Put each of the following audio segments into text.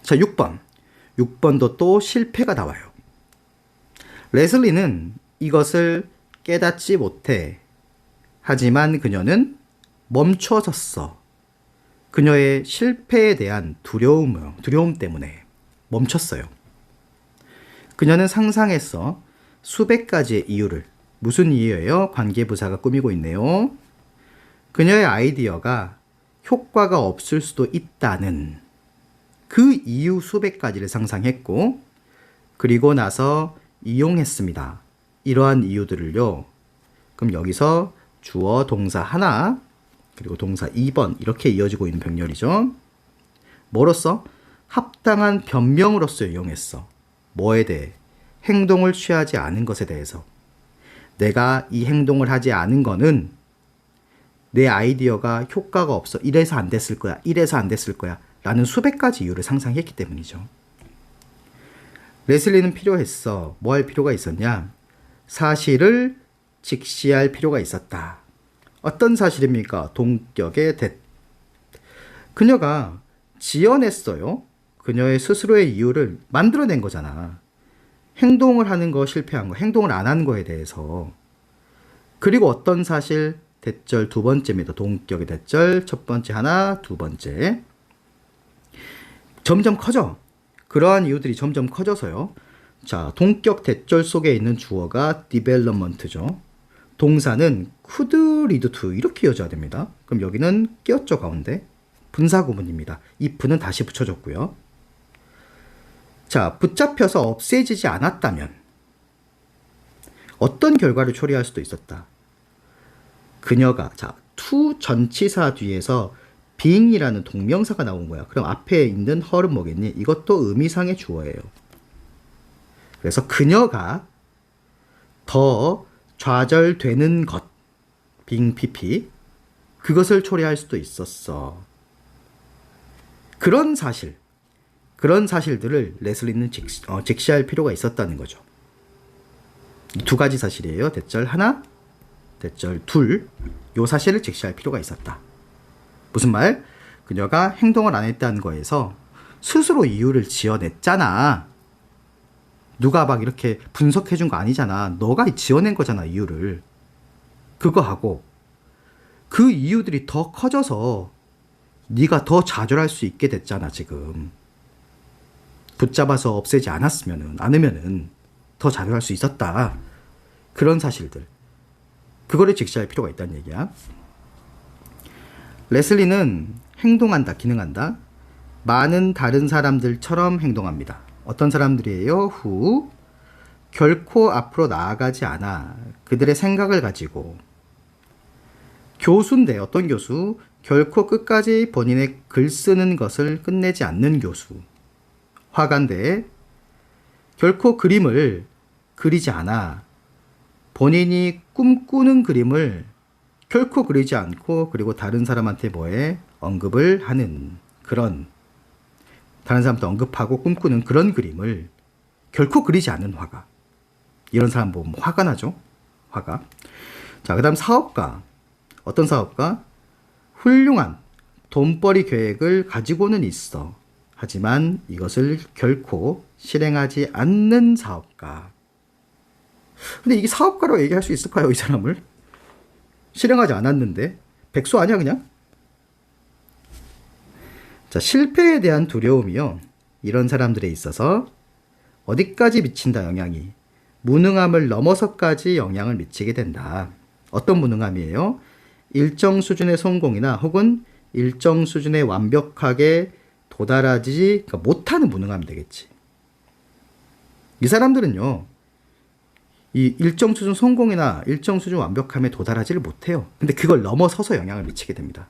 자, 6번. 6번도 또 실패가 나와요. 레슬리는 이것을 깨닫지 못해. 하지만 그녀는 멈춰섰어. 그녀의 실패에 대한 두려움 때문에 멈췄어요. 그녀는 상상했어. 수백 가지의 이유를. 무슨 이유예요? 관계부사가 꾸미고 있네요. 그녀의 아이디어가 효과가 없을 수도 있다는 그 이유 수백 가지를 상상했고, 그리고 나서 이용했습니다. 이러한 이유들을요. 그럼 여기서 주어 동사 하나, 그리고 동사 2번 이렇게 이어지고 있는 병렬이죠. 뭐로써? 합당한 변명으로서 이용했어. 뭐에 대해? 행동을 취하지 않은 것에 대해서. 내가 이 행동을 하지 않은 거는 내 아이디어가 효과가 없어. 이래서 안 됐을 거야. 이래서 안 됐을 거야. 라는 수백 가지 이유를 상상했기 때문이죠. 레슬리는 필요했어. 뭐 할 필요가 있었냐? 사실을 직시할 필요가 있었다. 어떤 사실입니까? 동격의 그녀가 지어냈어요. 그녀의 스스로의 이유를 만들어낸 거잖아. 행동을 하는 거 실패한 거, 행동을 안 한 거에 대해서. 그리고 어떤 사실? 대절 두 번째입니다. 동격의 대절 첫 번째 하나, 두 번째. 점점 커져. 그러한 이유들이 점점 커져서요. 자, 동격 대절 속에 있는 주어가 development죠. 동사는 could lead to 이렇게 이어져야 됩니다. 그럼 여기는 끼었죠, 가운데. 분사 구문입니다. if는 다시 붙여줬고요. 자, 붙잡혀서 없애지지 않았다면 어떤 결과를 초래할 수도 있었다. 그녀가, 자, to 전치사 뒤에서 being이라는 동명사가 나온 거야. 그럼 앞에 있는 her은 뭐겠니? 이것도 의미상의 주어예요. 그래서 그녀가 더 좌절되는 것, being pp, 그것을 초래할 수도 있었어. 그런 사실들을 레슬리는 직시할 필요가 있었다는 거죠. 두 가지 사실이에요. 대절 하나, 대절 둘. 요 사실을 직시할 필요가 있었다. 무슨 말? 그녀가 행동을 안 했다는 거에서 스스로 이유를 지어냈잖아. 누가 막 이렇게 분석해 준 거 아니잖아. 너가 지어낸 거잖아, 이유를. 그거 하고 그 이유들이 더 커져서 네가 더 좌절할 수 있게 됐잖아, 지금. 붙잡아서 없애지 않으면은 더 좌절할 수 있었다. 그런 사실들. 그거를 직시할 필요가 있다는 얘기야. 레슬리는 행동한다, 기능한다. 많은 다른 사람들처럼 행동합니다. 어떤 사람들이에요? who 결코 앞으로 나아가지 않아. 그들의 생각을 가지고. 교수인데 어떤 교수? 결코 끝까지 본인의 글 쓰는 것을 끝내지 않는 교수. 화가인데 결코 그림을 그리지 않아. 본인이 꿈꾸는 그림을 결코 그리지 않고, 그리고 다른 사람한테 뭐해? 언급을 하는 그런, 다른 사람한테 언급하고 꿈꾸는 그런 그림을 결코 그리지 않는 화가. 이런 사람 보면 화가 나죠? 화가. 자, 그 다음 사업가. 어떤 사업가? 훌륭한 돈벌이 계획을 가지고는 있어. 하지만 이것을 결코 실행하지 않는 사업가. 근데 이게 사업가로 얘기할 수 있을까요, 이 사람을? 실행하지 않았는데? 백수 아니야, 그냥? 자, 실패에 대한 두려움이요. 이런 사람들에 있어서 어디까지 미친다, 영향이. 무능함을 넘어서까지 영향을 미치게 된다. 어떤 무능함이에요? 일정 수준의 성공이나 혹은 일정 수준에 완벽하게 도달하지 못하는 무능함이 되겠지. 이 사람들은요, 이 일정 수준 성공이나 일정 수준 완벽함에 도달하지를 못해요. 근데 그걸 넘어서서 영향을 미치게 됩니다.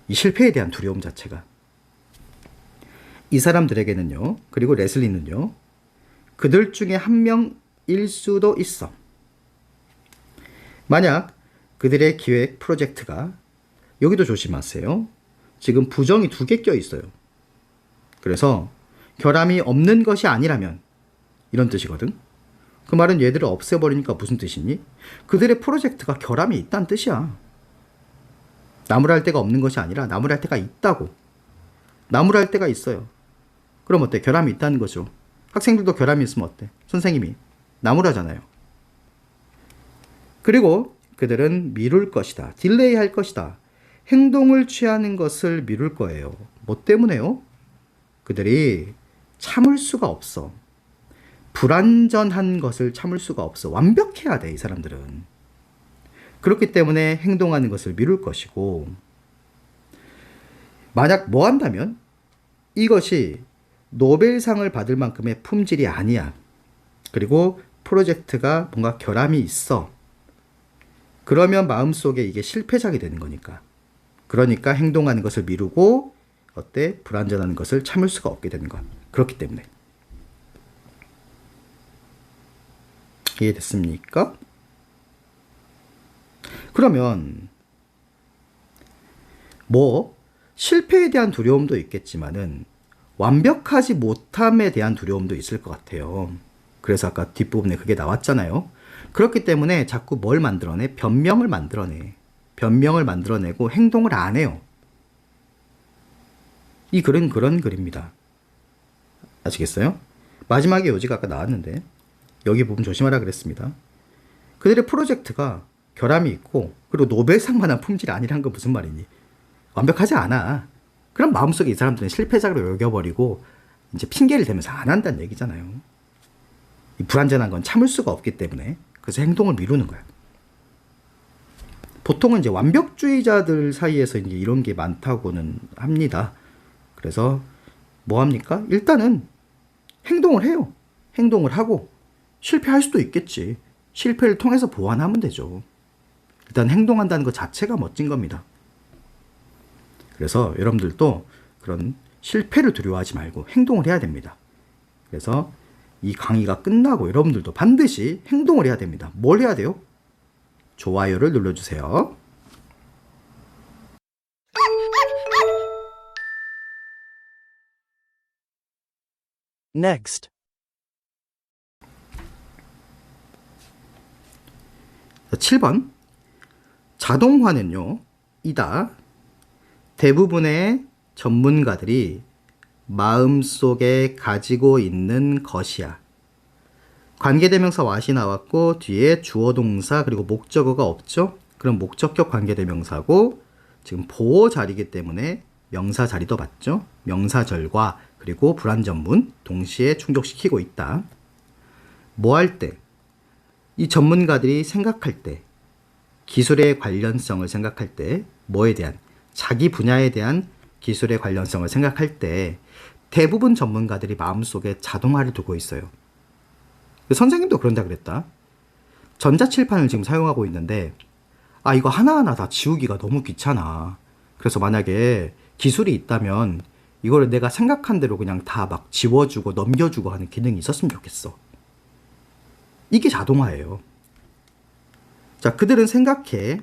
이 실패에 대한 두려움 자체가. 이 사람들에게는요, 그리고 레슬리는요, 그들 중에 한 명일 수도 있어. 만약 그들의 기획 프로젝트가, 여기도 조심하세요. 지금 부정이 2개 껴 있어요. 그래서 결함이 없는 것이 아니라면 이런 뜻이거든. 그 말은 얘들을 없애버리니까 무슨 뜻이니? 그들의 프로젝트가 결함이 있다는 뜻이야. 나무랄 데가 없는 것이 아니라 나무랄 데가 있다고. 나무랄 데가 있어요. 그럼 어때? 결함이 있다는 거죠. 학생들도 결함이 있으면 어때? 선생님이 나무라잖아요. 그리고 그들은 미룰 것이다. 딜레이 할 것이다. 행동을 취하는 것을 미룰 거예요. 뭐 때문에요? 그들이 참을 수가 없어. 불완전한 것을 참을 수가 없어. 완벽해야 돼, 이 사람들은. 그렇기 때문에 행동하는 것을 미룰 것이고, 만약 뭐 한다면 이것이 노벨상을 받을 만큼의 품질이 아니야. 그리고 프로젝트가 뭔가 결함이 있어. 그러면 마음속에 이게 실패작이 되는 거니까. 그러니까 행동하는 것을 미루고 어때? 불완전한 것을 참을 수가 없게 되는 거야. 그렇기 때문에. 이해됐습니까? 그러면 뭐 실패에 대한 두려움도 있겠지만은 완벽하지 못함에 대한 두려움도 있을 것 같아요. 그래서 아까 뒷부분에 그게 나왔잖아요. 그렇기 때문에 자꾸 뭘 만들어내? 변명을 만들어내. 변명을 만들어내고 행동을 안 해요. 이 글은 그런 글입니다. 아시겠어요? 마지막에 요지가 아까 나왔는데 여기 부분 조심하라 그랬습니다. 그들의 프로젝트가 결함이 있고 그리고 노벨상만한 품질이 아니란 건 무슨 말이니? 완벽하지 않아. 그럼 마음속에 이 사람들은 실패작으로 여겨버리고 이제 핑계를 대면서 안 한다는 얘기잖아요. 이 불완전한 건 참을 수가 없기 때문에 그래서 행동을 미루는 거야. 보통은 이제 완벽주의자들 사이에서 이제 이런 게 많다고는 합니다. 그래서 뭐 합니까? 일단은 행동을 해요. 행동을 하고 실패할 수도 있겠지. 실패를 통해서 보완하면 되죠. 일단 행동한다는 것 자체가 멋진 겁니다. 그래서 여러분들도 그런 실패를 두려워하지 말고 행동을 해야 됩니다. 그래서 이 강의가 끝나고 여러분들도 반드시 행동을 해야 됩니다. 뭘 해야 돼요? 좋아요를 눌러주세요. Next. 7번. 자동화는요, 이다. 대부분의 전문가들이 마음속에 가지고 있는 것이야. 관계대명사 what이 나왔고 뒤에 주어 동사 그리고 목적어가 없죠? 그럼 목적격 관계대명사고 지금 보호 자리이기 때문에 명사 자리도 맞죠? 명사절과 그리고 불완전문 동시에 충족시키고 있다. 뭐 할 때? 이 전문가들이 생각할 때, 기술의 관련성을 생각할 때, 뭐에 대한? 자기 분야에 대한 기술의 관련성을 생각할 때 대부분 전문가들이 마음속에 자동화를 두고 있어요. 선생님도 그런다 그랬다. 전자칠판을 지금 사용하고 있는데 이거 하나하나 다 지우기가 너무 귀찮아. 그래서 만약에 기술이 있다면 이거를 내가 생각한 대로 그냥 다 막 지워주고 넘겨주고 하는 기능이 있었으면 좋겠어. 이게 자동화예요. 자, 그들은 생각해.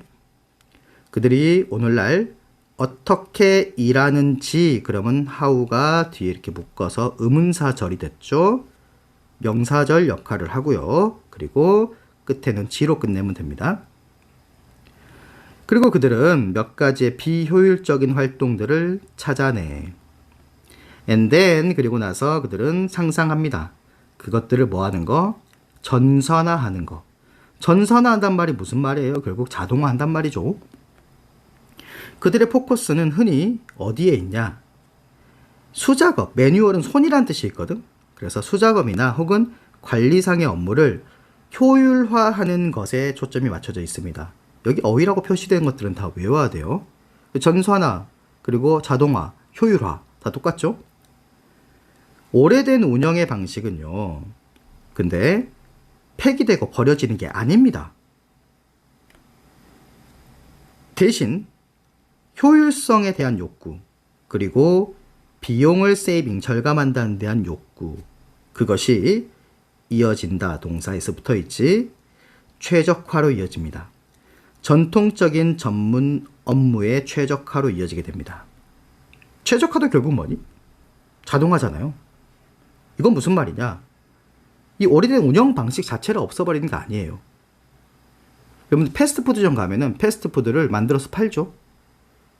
그들이 오늘날 어떻게 일하는지, 그러면 how가 뒤에 이렇게 묶어서 의문사절이 됐죠. 명사절 역할을 하고요. 그리고 끝에는 g로 끝내면 됩니다. 그리고 그들은 몇 가지의 비효율적인 활동들을 찾아내. And then, 그리고 나서 그들은 상상합니다. 그것들을 뭐 하는 거? 전선화하는 거. 전선화한단 말이 무슨 말이에요? 결국 자동화한단 말이죠. 그들의 포커스는 흔히 어디에 있냐? 수작업, 매뉴얼은 손이란 뜻이 있거든. 그래서 수작업이나 혹은 관리상의 업무를 효율화하는 것에 초점이 맞춰져 있습니다. 여기 어휘라고 표시된 것들은 다 외워야 돼요. 전선화, 그리고 자동화, 효율화 다 똑같죠? 오래된 운영의 방식은요. 근데 폐기되고 버려지는 게 아닙니다. 대신 효율성에 대한 욕구, 그리고 비용을 세이빙, 절감한다는 대한 욕구, 그것이 이어진다 동사에서 붙어있지 최적화로 이어집니다. 전통적인 전문 업무의 최적화로 이어지게 됩니다. 최적화도 결국 뭐니? 자동화잖아요. 이건 무슨 말이냐? 이 오래된 운영 방식 자체를 없어버리는 게 아니에요. 여러분 패스트푸드점 가면은 패스트푸드를 만들어서 팔죠.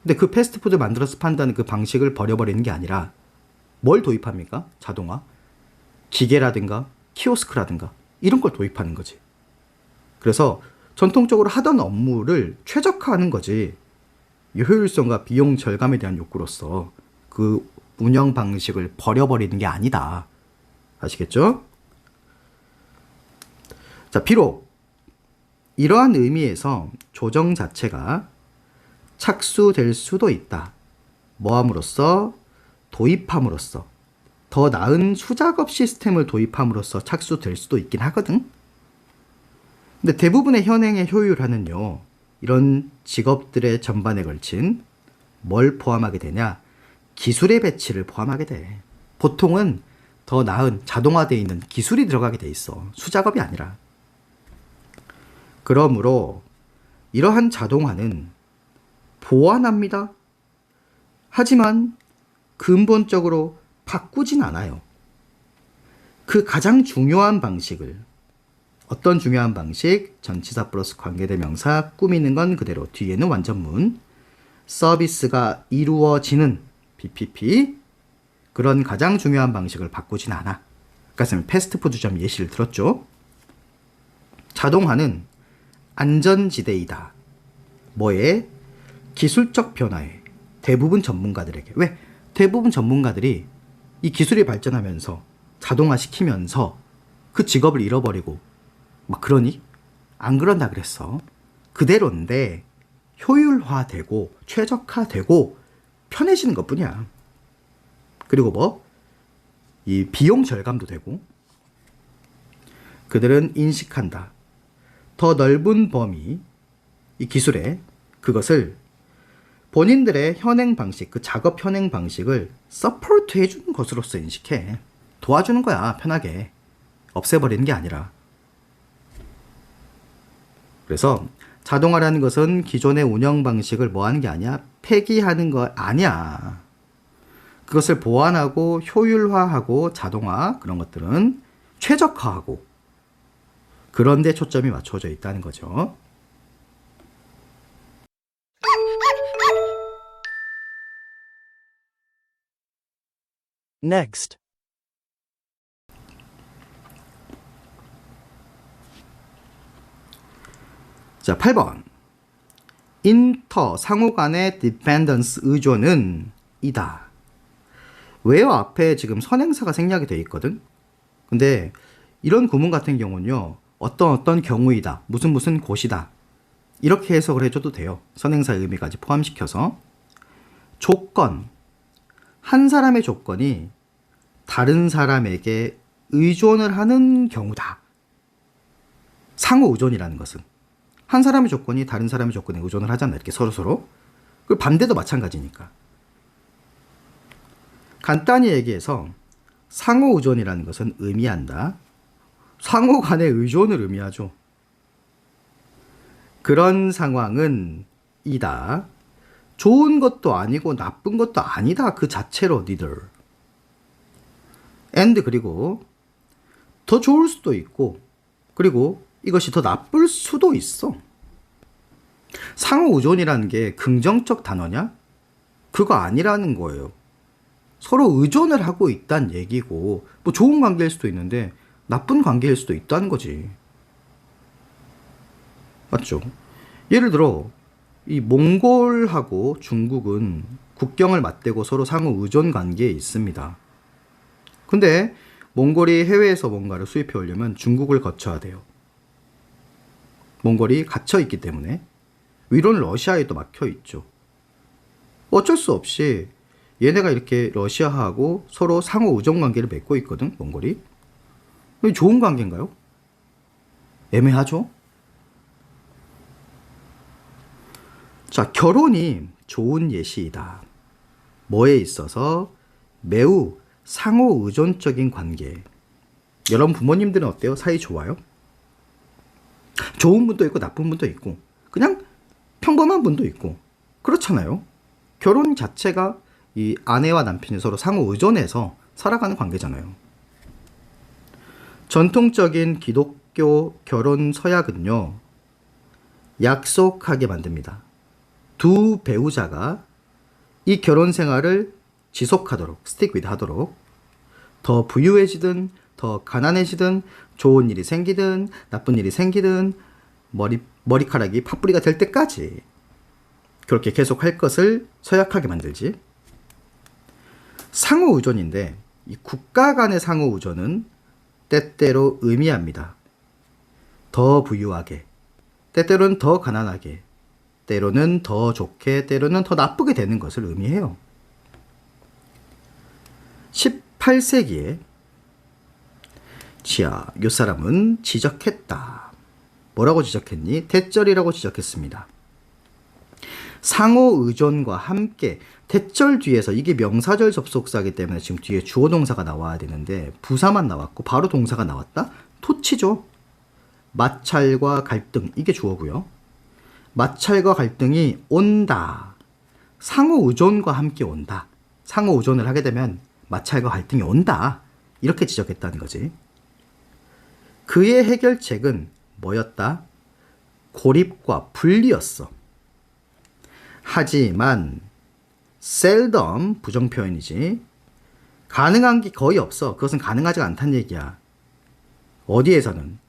근데 그 패스트푸드 만들어서 판다는 그 방식을 버려버리는 게 아니라 뭘 도입합니까? 자동화. 기계라든가 키오스크라든가 이런 걸 도입하는 거지. 그래서 전통적으로 하던 업무를 최적화하는 거지. 이 효율성과 비용 절감에 대한 욕구로서 그 운영 방식을 버려버리는 게 아니다. 아시겠죠? 자, 비록 이러한 의미에서 조정 자체가 착수될 수도 있다. 뭐함으로써? 도입함으로써. 더 나은 수작업 시스템을 도입함으로써 착수될 수도 있긴 하거든. 근데 대부분의 현행의 효율화는요, 이런 직업들의 전반에 걸친 뭘 포함하게 되냐? 기술의 배치를 포함하게 돼. 보통은 더 나은 자동화되어 있는 기술이 들어가게 돼 있어. 수작업이 아니라. 그러므로 이러한 자동화는 보완합니다. 하지만 근본적으로 바꾸진 않아요. 그 가장 중요한 방식을, 어떤 중요한 방식? 전치사 플러스 관계대명사 꾸미는 건 그대로, 뒤에는 완전문, 서비스가 이루어지는 BPP, 그런 가장 중요한 방식을 바꾸진 않아. 아까 쌤 패스트푸드점 예시를 들었죠. 자동화는 안전지대이다. 뭐에? 기술적 변화에. 대부분 전문가들에게. 왜? 대부분 전문가들이 이 기술이 발전하면서 자동화 시키면서 그 직업을 잃어버리고 막 그러니? 안 그런다 그랬어. 그대로인데 효율화되고 최적화되고 편해지는 것뿐이야. 그리고 뭐? 이 비용 절감도 되고. 그들은 인식한다. 더 넓은 범위, 이 기술에 그것을 본인들의 현행 방식, 그 작업 현행 방식을 서포트 해주는 것으로서 인식해. 도와주는 거야, 편하게. 없애버리는 게 아니라. 그래서 자동화라는 것은 기존의 운영 방식을 뭐 하는 게 아니야? 폐기하는 거 아니야. 그것을 보완하고 효율화하고 자동화, 그런 것들은 최적화하고 그런 데 초점이 맞춰져 있다는 거죠. Next. 자, 8번. 인터, 상호 간의 dependence, 의존은 이다. 왜요? 앞에 지금 선행사가 생략이 되어 있거든. 근데 이런 구문 같은 경우는요, 어떤 경우이다, 무슨 곳이다, 이렇게 해석을 해줘도 돼요. 선행사의 의미까지 포함시켜서. 조건, 한 사람의 조건이 다른 사람에게 의존을 하는 경우다. 상호 의존이라는 것은 한 사람의 조건이 다른 사람의 조건에 의존을 하잖아. 이렇게 서로서로. 그리고 반대도 마찬가지니까. 간단히 얘기해서 상호 의존이라는 것은 의미한다. 상호 간의 의존을 의미하죠. 그런 상황은 이다. 좋은 것도 아니고 나쁜 것도 아니다. 그 자체로 neither. and 그리고 더 좋을 수도 있고, 그리고 이것이 더 나쁠 수도 있어. 상호 의존이라는 게 긍정적 단어냐? 그거 아니라는 거예요. 서로 의존을 하고 있다는 얘기고, 뭐 좋은 관계일 수도 있는데 나쁜 관계일 수도 있다는 거지. 맞죠? 예를 들어 이 몽골하고 중국은 국경을 맞대고 서로 상호 의존 관계에 있습니다. 근데 몽골이 해외에서 뭔가를 수입해 오려면 중국을 거쳐야 돼요. 몽골이 갇혀 있기 때문에. 위로는 러시아에도 막혀 있죠. 어쩔 수 없이 얘네가 이렇게 러시아하고 서로 상호 의존 관계를 맺고 있거든, 몽골이. 좋은 관계인가요? 애매하죠? 자, 결혼이 좋은 예시이다. 뭐에 있어서? 매우 상호 의존적인 관계. 여러분 부모님들은 어때요? 사이 좋아요? 좋은 분도 있고 나쁜 분도 있고 그냥 평범한 분도 있고 그렇잖아요. 결혼 자체가 이 아내와 남편이 서로 상호 의존해서 살아가는 관계잖아요. 전통적인 기독교 결혼 서약은요, 약속하게 만듭니다. 두 배우자가 이 결혼 생활을 지속하도록, stick with 하도록, 더 부유해지든 더 가난해지든 좋은 일이 생기든 나쁜 일이 생기든 머리카락이 팥뿌리가 될 때까지 그렇게 계속 할 것을 서약하게 만들지. 상호 의존인데 이 국가 간의 상호 의존은 때때로 의미합니다. 더 부유하게, 때때로는 더 가난하게, 때로는 더 좋게, 때로는 더 나쁘게 되는 것을 의미해요. 18세기에 자, 요 사람은 지적했다. 뭐라고 지적했니? 대절이라고 지적했습니다. 상호 의존과 함께 대절 뒤에서 이게 명사절 접속사이기 때문에 지금 뒤에 주어 동사가 나와야 되는데 부사만 나왔고 바로 동사가 나왔다? 토치죠. 마찰과 갈등, 이게 주어고요. 마찰과 갈등이 온다. 상호 의존과 함께 온다. 상호 의존을 하게 되면 마찰과 갈등이 온다. 이렇게 지적했다는 거지. 그의 해결책은 뭐였다? 고립과 분리였어. 하지만 seldom 부정표현이지. 가능한 게 거의 없어. 그것은 가능하지 않다는 얘기야. 어디에서는?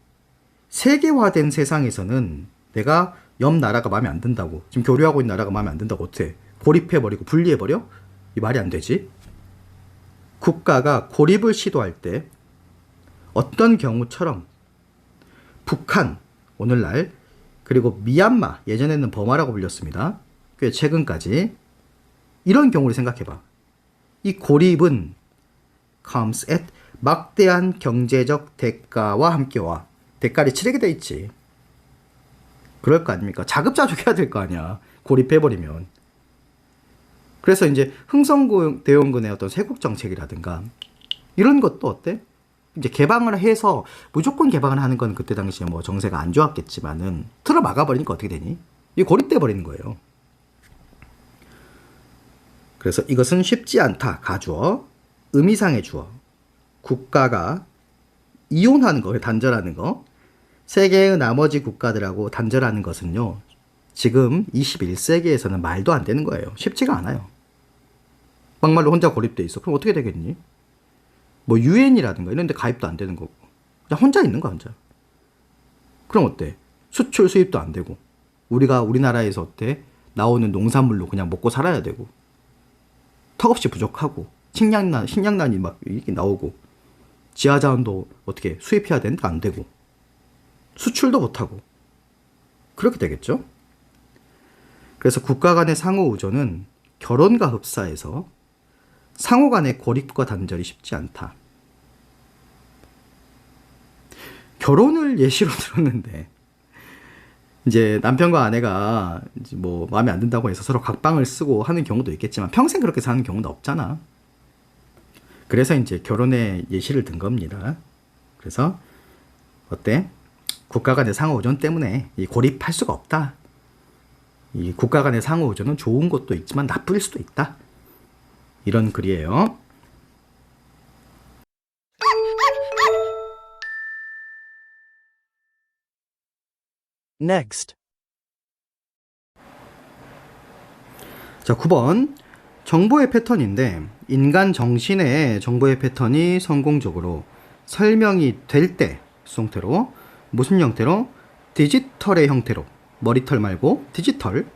세계화된 세상에서는 내가 옆 나라가 마음에 안 든다고, 지금 교류하고 있는 나라가 마음에 안 든다고 어떻게 고립해버리고 분리해버려? 이 말이 안 되지. 국가가 고립을 시도할 때 어떤 경우처럼 북한, 오늘날, 그리고 미얀마, 예전에는 버마라고 불렸습니다. 꽤 최근까지. 이런 경우를 생각해봐. 이 고립은 comes at 막대한 경제적 대가와 함께 와. 대가를 치르게 돼 있지. 그럴 거 아닙니까? 자급자족해야 될 거 아니야. 고립해버리면. 그래서 이제 흥성대원군의 어떤 세국정책이라든가 이런 것도 어때? 이제 개방을 해서 무조건 개방을 하는 건 그때 당시에 뭐 정세가 안 좋았겠지만은 틀어 막아버리니까 어떻게 되니? 이게 고립돼 버리는 거예요. 그래서 이것은 쉽지 않다. 가주어, 의미상의 주어. 국가가 이혼하는 거, 단절하는 거. 세계의 나머지 국가들하고 단절하는 것은요, 지금 21세기에서는 말도 안 되는 거예요. 쉽지가 않아요. 막말로 혼자 고립돼 있어. 그럼 어떻게 되겠니? 뭐 유엔이라든가 이런 데 가입도 안 되는 거고. 그냥 혼자 있는 거야, 혼자. 그럼 어때? 수출 수입도 안 되고. 우리나라에서 어때? 나오는 농산물로 그냥 먹고 살아야 되고. 턱없이 부족하고. 식량난이 막 이렇게 나오고. 지하자원도 어떻게 수입해야 되는데 안 되고. 수출도 못하고. 그렇게 되겠죠? 그래서 국가 간의 상호 의존은 결혼과 흡사해서 상호 간의 고립과 단절이 쉽지 않다. 결혼을 예시로 들었는데 이제 남편과 아내가 이제 뭐 마음에 안 든다고 해서 서로 각방을 쓰고 하는 경우도 있겠지만 평생 그렇게 사는 경우는 없잖아. 그래서 이제 결혼의 예시를 든 겁니다. 그래서 어때? 국가 간의 상호 의존 때문에 이 고립할 수가 없다. 이 국가 간의 상호 의존은 좋은 것도 있지만 나쁠 수도 있다. 이런 글이에요. Next. 자, 9번. 정보의 패턴인데 인간 정신의 정보의 패턴이 성공적으로 설명이 될 때 수동태로 무슨 형태로? 디지털의 형태로. 머리털 말고 디지털.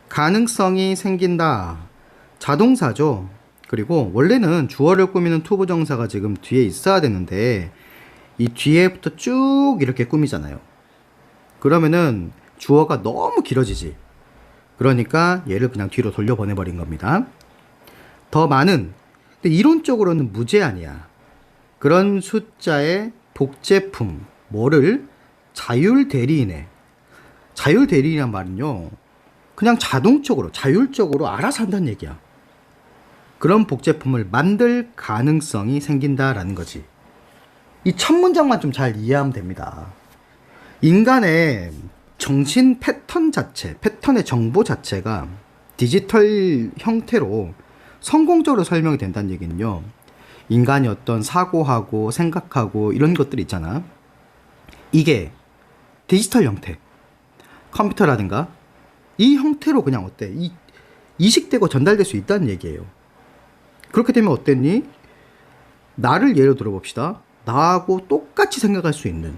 가능성이 생긴다. 자동사죠. 그리고 원래는 주어를 꾸미는 투부정사가 지금 뒤에 있어야 되는데 이 뒤에부터 쭉 이렇게 꾸미잖아요. 그러면은 주어가 너무 길어지지. 그러니까 얘를 그냥 뒤로 돌려보내버린 겁니다. 더 많은. 근데 이론적으로는 무제한이야. 그런 숫자의 복제품. 뭐를? 자율대리인에. 자율대리인이란 말은요, 그냥 자동적으로, 자율적으로 알아서 한다는 얘기야. 그런 복제품을 만들 가능성이 생긴다라는 거지. 이 첫 문장만 좀 잘 이해하면 됩니다. 인간의 정신 패턴 자체, 패턴의 정보 자체가 디지털 형태로 성공적으로 설명이 된다는 얘기는요, 인간이 어떤 사고하고 생각하고 이런 것들 있잖아. 이게 디지털 형태, 컴퓨터라든가 이 형태로 그냥 어때? 이식되고 전달될 수 있다는 얘기예요. 그렇게 되면 어땠니? 나를 예로 들어봅시다. 나하고 똑같이 생각할 수 있는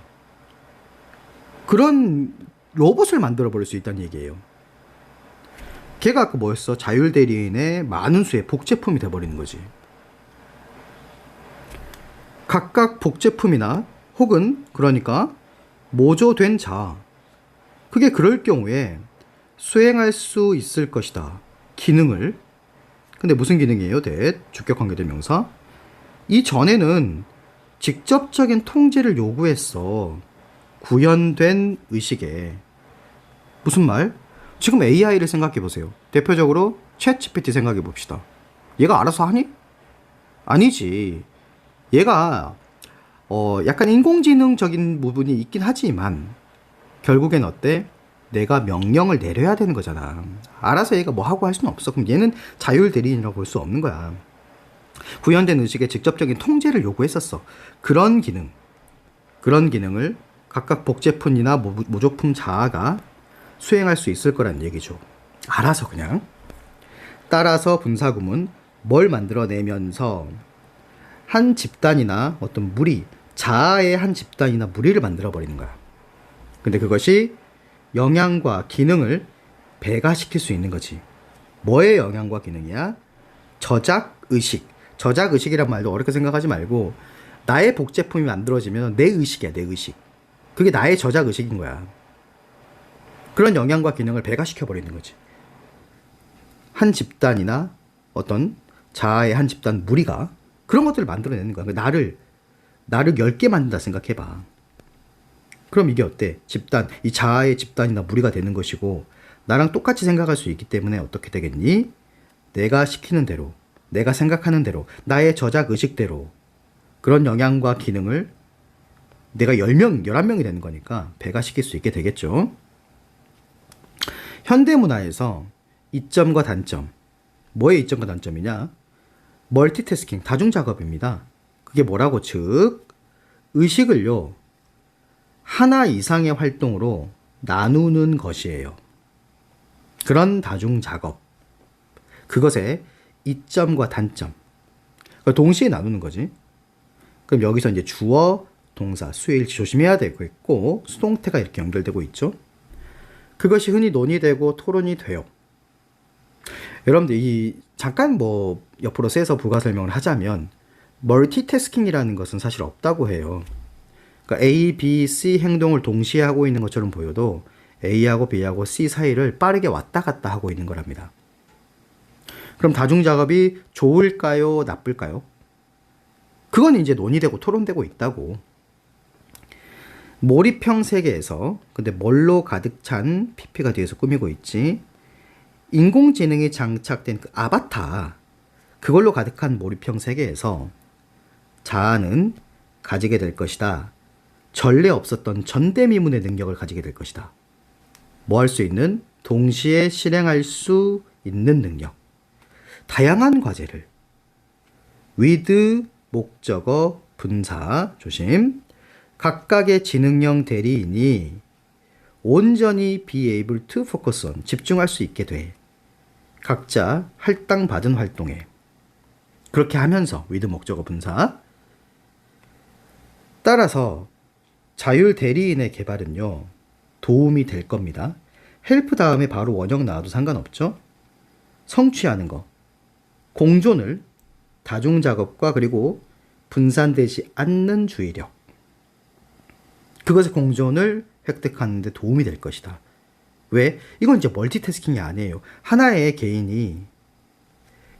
그런 로봇을 만들어 버릴 수 있다는 얘기예요. 걔가 아까 뭐였어? 자율대리인의 많은 수의 복제품이 돼버리는 거지. 각각 복제품이나 혹은 그러니까 모조된 자, 그게 그럴 경우에 수행할 수 있을 것이다. 기능을. 근데 무슨 기능이에요? 주격관계대명사. 이 전에는 직접적인 통제를 요구했어. 구현된 의식에. 무슨 말? 지금 AI를 생각해 보세요. 대표적으로 챗GPT 생각해 봅시다. 얘가 알아서 하니? 아니지. 얘가 약간 인공지능적인 부분이 있긴 하지만 결국엔 어때? 내가 명령을 내려야 되는 거잖아. 알아서 얘가 뭐 하고 할 수는 없어. 그럼 얘는 자율대리인이라고 볼 수 없는 거야. 구현된 의식에 직접적인 통제를 요구했었어. 그런 기능을 각각 복제품이나 모조품 자아가 수행할 수 있을 거란 얘기죠. 알아서 그냥. 따라서 분사구문 뭘 만들어내면서 한 집단이나 어떤 무리, 자아의 한 집단이나 무리를 만들어버리는 거야. 근데 그것이 영향과 기능을 배가시킬 수 있는 거지. 뭐의 영향과 기능이야? 저작의식. 저작의식이란 말도 어렵게 생각하지 말고 나의 복제품이 만들어지면 내 의식이야, 내 의식. 그게 나의 저작의식인 거야. 그런 영향과 기능을 배가시켜버리는 거지. 한 집단이나 어떤 자아의 한 집단 무리가 그런 것들을 만들어내는 거야. 나를 10개 만든다 생각해봐. 그럼 이게 어때? 집단, 이 자아의 집단이나 무리가 되는 것이고 나랑 똑같이 생각할 수 있기 때문에 어떻게 되겠니? 내가 시키는 대로, 내가 생각하는 대로, 나의 저작 의식대로 그런 영향과 기능을 내가 10명, 11명이 되는 거니까 배가시킬 수 있게 되겠죠. 현대문화에서 이점과 단점, 뭐의 이점과 단점이냐? 멀티태스킹, 다중작업입니다. 그게 뭐라고? 즉, 의식을요, 하나 이상의 활동으로 나누는 것이에요. 그런 다중작업. 그것의 이점과 단점. 동시에 나누는 거지. 그럼 여기서 이제 주어, 동사, 수일치 조심해야 되겠고, 수동태가 이렇게 연결되고 있죠. 그것이 흔히 논의되고 토론이 돼요. 여러분들, 잠깐 옆으로 세서 부가 설명을 하자면, 멀티태스킹이라는 것은 사실 없다고 해요. 그러니까 A, B, C 행동을 동시에 하고 있는 것처럼 보여도 A하고 B하고 C 사이를 빠르게 왔다 갔다 하고 있는 거랍니다. 그럼 다중작업이 좋을까요? 나쁠까요? 그건 이제 논의되고 토론되고 있다고. 몰입형 세계에서, 근데 뭘로 가득 찬 PP가 뒤에서 꾸미고 있지? 인공지능이 장착된 그 아바타, 그걸로 가득한 몰입형 세계에서 자아는 가지게 될 것이다. 전례 없었던 전대미문의 능력을 가지게 될 것이다. 뭐 할 수 있는? 동시에 실행할 수 있는 능력. 다양한 과제를 with 목적어 분사 조심. 각각의 지능형 대리인이 온전히 be able to focus on 집중할 수 있게 돼. 각자 할당받은 활동에. 그렇게 하면서 with 목적어 분사. 따라서 자율 대리인의 개발은요, 도움이 될 겁니다. 헬프 다음에 바로 원형 나와도 상관없죠. 성취하는 거. 공존을 다중작업과 그리고 분산되지 않는 주의력. 그것의 공존을 획득하는 데 도움이 될 것이다. 왜? 이건 이제 멀티태스킹이 아니에요. 하나의 개인이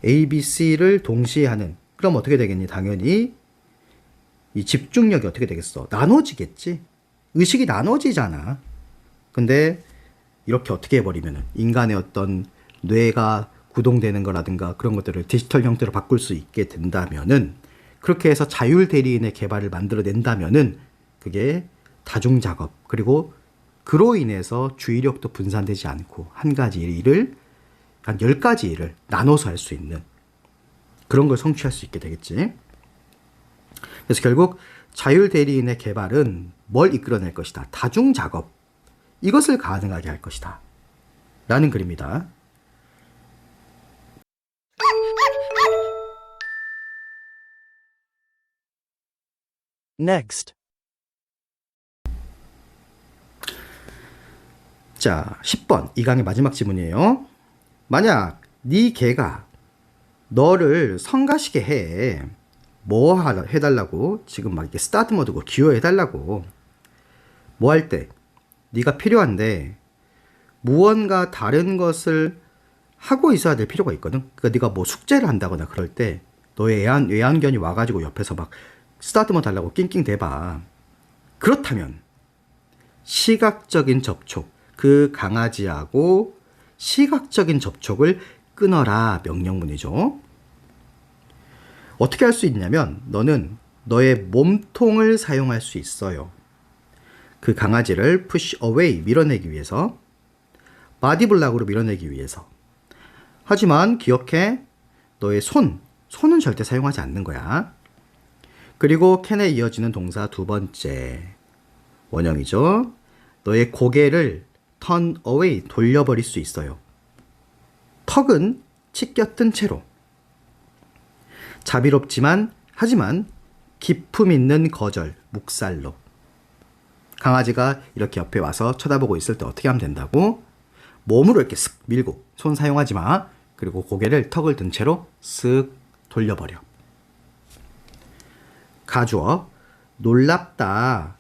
A, B, C를 동시에 하는. 그럼 어떻게 되겠니? 당연히 이 집중력이 어떻게 되겠어? 나눠지겠지? 의식이 나눠지잖아. 근데 이렇게 어떻게 해버리면은 인간의 어떤 뇌가 구동되는 거라든가 그런 것들을 디지털 형태로 바꿀 수 있게 된다면은, 그렇게 해서 자율 대리인의 개발을 만들어낸다면은 그게 다중작업, 그리고 그로 인해서 주의력도 분산되지 않고 한 가지 일을, 한 10가지 일을 나눠서 할 수 있는 그런 걸 성취할 수 있게 되겠지. 그래서 결국 자율 대리인의 개발은 뭘 이끌어낼 것이다? 다중작업. 이것을 가능하게 할 것이다. 라는 글입니다. Next. 자, 10번. 이 강의 마지막 지문이에요. 만약 네 개가 너를 성가시게 해. 뭐 해달라고? 지금 막 이렇게 스타트 모드고 기여해달라고. 뭐 할 때? 네가 필요한데 무언가 다른 것을 하고 있어야 될 필요가 있거든. 그러니까 네가 뭐 숙제를 한다거나 그럴 때 너의 애완견이 와가지고 옆에서 막 스타트 모드 하려고 낑낑대봐. 그렇다면 시각적인 접촉, 그 강아지하고 시각적인 접촉을 끊어라 명령문이죠. 어떻게 할 수 있냐면 너는 너의 몸통을 사용할 수 있어요. 그 강아지를 push away, 밀어내기 위해서, 바디 블락으로 밀어내기 위해서. 하지만 기억해, 너의 손은 절대 사용하지 않는 거야. 그리고 can에 이어지는 동사 두 번째 원형이죠. 너의 고개를 turn away, 돌려버릴 수 있어요. 턱은 치켜뜬 채로. 자비롭지만 하지만 기품 있는 거절, 묵살로. 강아지가 이렇게 옆에 와서 쳐다보고 있을 때 어떻게 하면 된다고? 몸으로 이렇게 쓱 밀고, 손 사용하지 마. 그리고 고개를 턱을 든 채로 쓱 돌려버려. 가주어, 놀랍다.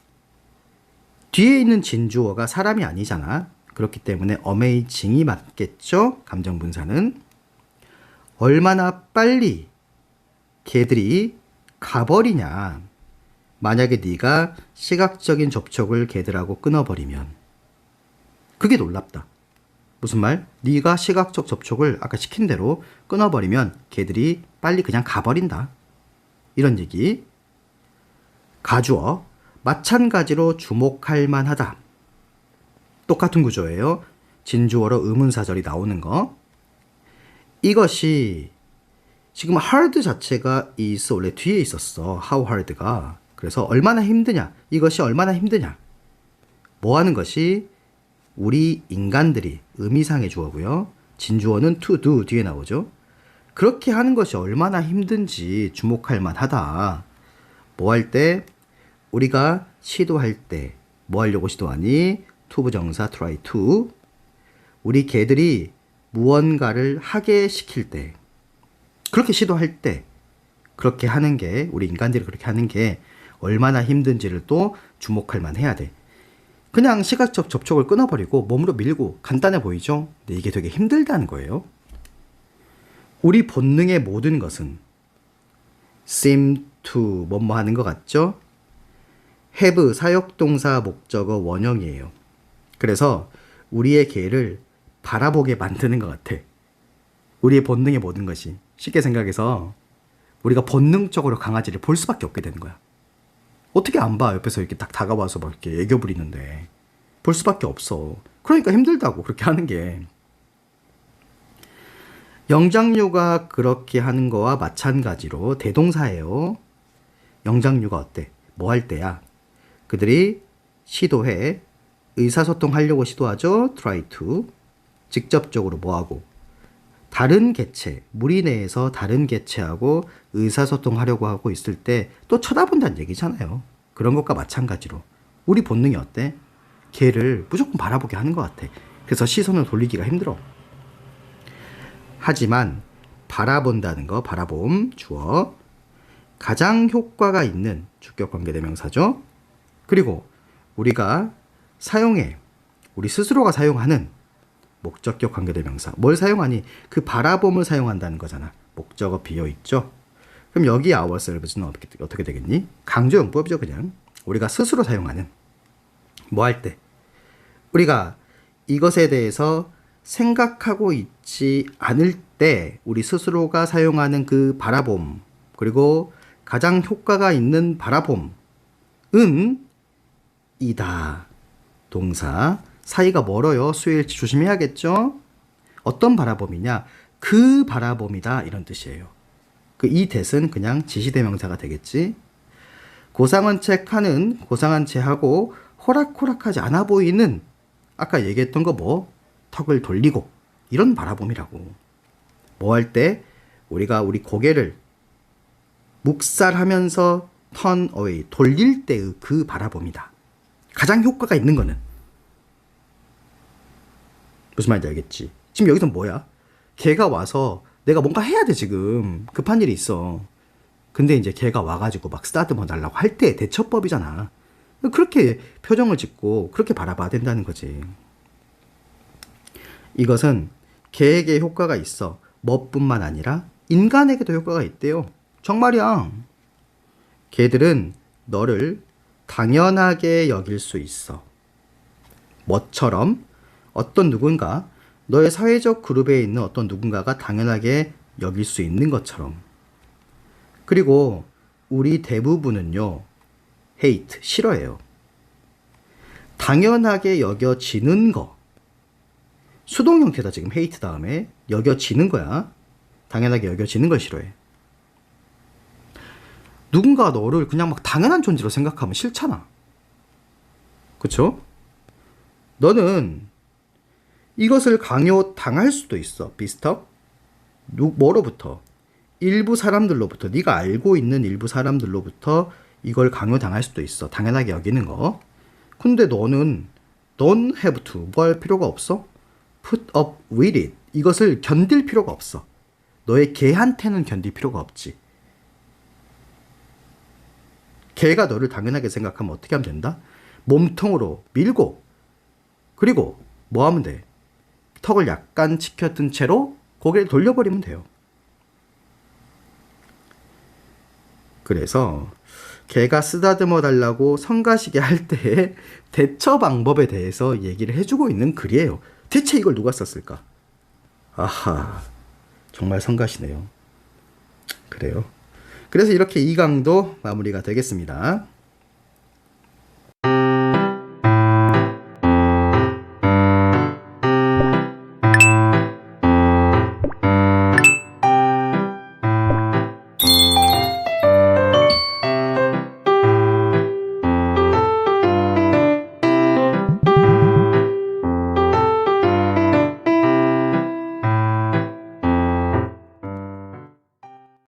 뒤에 있는 진주어가 사람이 아니잖아. 그렇기 때문에 amazing이 맞겠죠? 감정분사는. 얼마나 빨리 개들이 가버리냐. 만약에 네가 시각적인 접촉을 개들하고 끊어버리면 그게 놀랍다. 무슨 말? 네가 시각적 접촉을 아까 시킨 대로 끊어버리면 개들이 빨리 그냥 가버린다. 이런 얘기. 가주어, 마찬가지로 주목할 만하다. 똑같은 구조예요. 진주어로 의문사절이 나오는 거. 이것이 지금 hard 자체가 is 원래 뒤에 있었어. how hard가. 그래서 얼마나 힘드냐. 이것이 얼마나 힘드냐. 뭐 하는 것이 우리 인간들이 의미상의 주어고요. 진주어는 to do 뒤에 나오죠. 그렇게 하는 것이 얼마나 힘든지 주목할 만하다. 뭐 할 때? 우리가 시도할 때 뭐 하려고 시도하니? to 부정사 try to. 우리 개들이 무언가를 하게 시킬 때, 그렇게 시도할 때, 그렇게 하는 게, 우리 인간들이 그렇게 하는 게 얼마나 힘든지를 또 주목할 만 해야 돼. 그냥 시각적 접촉을 끊어버리고 몸으로 밀고 간단해 보이죠? 근데 이게 되게 힘들다는 거예요. 우리 본능의 모든 것은 seem to 뭐뭐 하는 것 같죠? have 사역동사 목적어 원형이에요. 그래서 우리의 개를 바라보게 만드는 것 같아. 우리의 본능의 모든 것이. 쉽게 생각해서 우리가 본능적으로 강아지를 볼 수밖에 없게 되는 거야. 어떻게 안 봐? 옆에서 이렇게 딱 다가와서 막 이렇게 애교 부리는데. 볼 수밖에 없어. 그러니까 힘들다고, 그렇게 하는 게. 영장류가 그렇게 하는 거와 마찬가지로 대동사예요. 영장류가 어때? 뭐 할 때야? 그들이 시도해. 의사소통하려고 시도하죠. try to. 직접적으로 뭐하고? 다른 개체, 무리 내에서 다른 개체하고 의사소통하려고 하고 있을 때 또 쳐다본다는 얘기잖아요. 그런 것과 마찬가지로 우리 본능이 어때? 걔를 무조건 바라보게 하는 것 같아. 그래서 시선을 돌리기가 힘들어. 하지만 바라본다는 거, 바라봄, 주어. 가장 효과가 있는 주격관계대명사죠. 그리고 우리가 사용해, 우리 스스로가 사용하는 목적격 관계대명사. 뭘 사용하니? 그 바라봄을 사용한다는 거잖아. 목적어 비어있죠? 그럼 여기 ourselves는 어떻게 되겠니? 강조용법이죠, 그냥. 우리가 스스로 사용하는. 뭐 할 때? 우리가 이것에 대해서 생각하고 있지 않을 때 우리 스스로가 사용하는 그 바라봄, 그리고 가장 효과가 있는 바라봄은 이다. 동사. 사이가 멀어요. 수일치 조심해야겠죠? 어떤 바라봄이냐? 그 바라봄이다. 이런 뜻이에요. 그 이 that은 그냥 지시대명사가 되겠지. 고상한 채 하는, 고상한 채 하고 호락호락하지 않아 보이는, 아까 얘기했던 거 뭐? 턱을 돌리고 이런 바라봄이라고. 뭐 할 때? 우리가 우리 고개를 묵살하면서 turn away, 돌릴 때의 그 바라봄이다. 가장 효과가 있는 거는. 무슨 말인지 알겠지? 지금 여기서 뭐야? 걔가 와서 내가 뭔가 해야 돼, 지금. 급한 일이 있어. 근데 이제 걔가 와가지고 막 쓰다듬어 달라고 할 때 대처법이잖아. 그렇게 표정을 짓고 그렇게 바라봐야 된다는 거지. 이것은 개에게 효과가 있어. 뭐뿐만 아니라 인간에게도 효과가 있대요. 정말이야. 개들은 너를 당연하게 여길 수 있어. 뭐처럼 어떤 누군가, 너의 사회적 그룹에 있는 어떤 누군가가 당연하게 여길 수 있는 것처럼. 그리고 우리 대부분은요, hate, 싫어해요. 당연하게 여겨지는 거. 수동 형태다, 지금 hate 다음에. 여겨지는 거야. 당연하게 여겨지는 걸 싫어해. 누군가 너를 그냥 막 당연한 존재로 생각하면 싫잖아. 그쵸? 너는 이것을 강요당할 수도 있어. 비슷하? 뭐로부터? 일부 사람들로부터, 네가 알고 있는 일부 사람들로부터 이걸 강요당할 수도 있어. 당연하게 여기는 거. 근데 너는 don't have to, 뭐 할 필요가 없어? put up with it. 이것을 견딜 필요가 없어. 너의 개한테는 견딜 필요가 없지. 개가 너를 당연하게 생각하면 어떻게 하면 된다? 몸통으로 밀고, 그리고 뭐 하면 돼? 턱을 약간 치켜든 채로 고개를 돌려버리면 돼요. 그래서 개가 쓰다듬어 달라고 성가시게 할 때의 대처 방법에 대해서 얘기를 해주고 있는 글이에요. 대체 이걸 누가 썼을까? 아하, 정말 성가시네요. 그래요. 그래서 이렇게 2강도 마무리가 되겠습니다.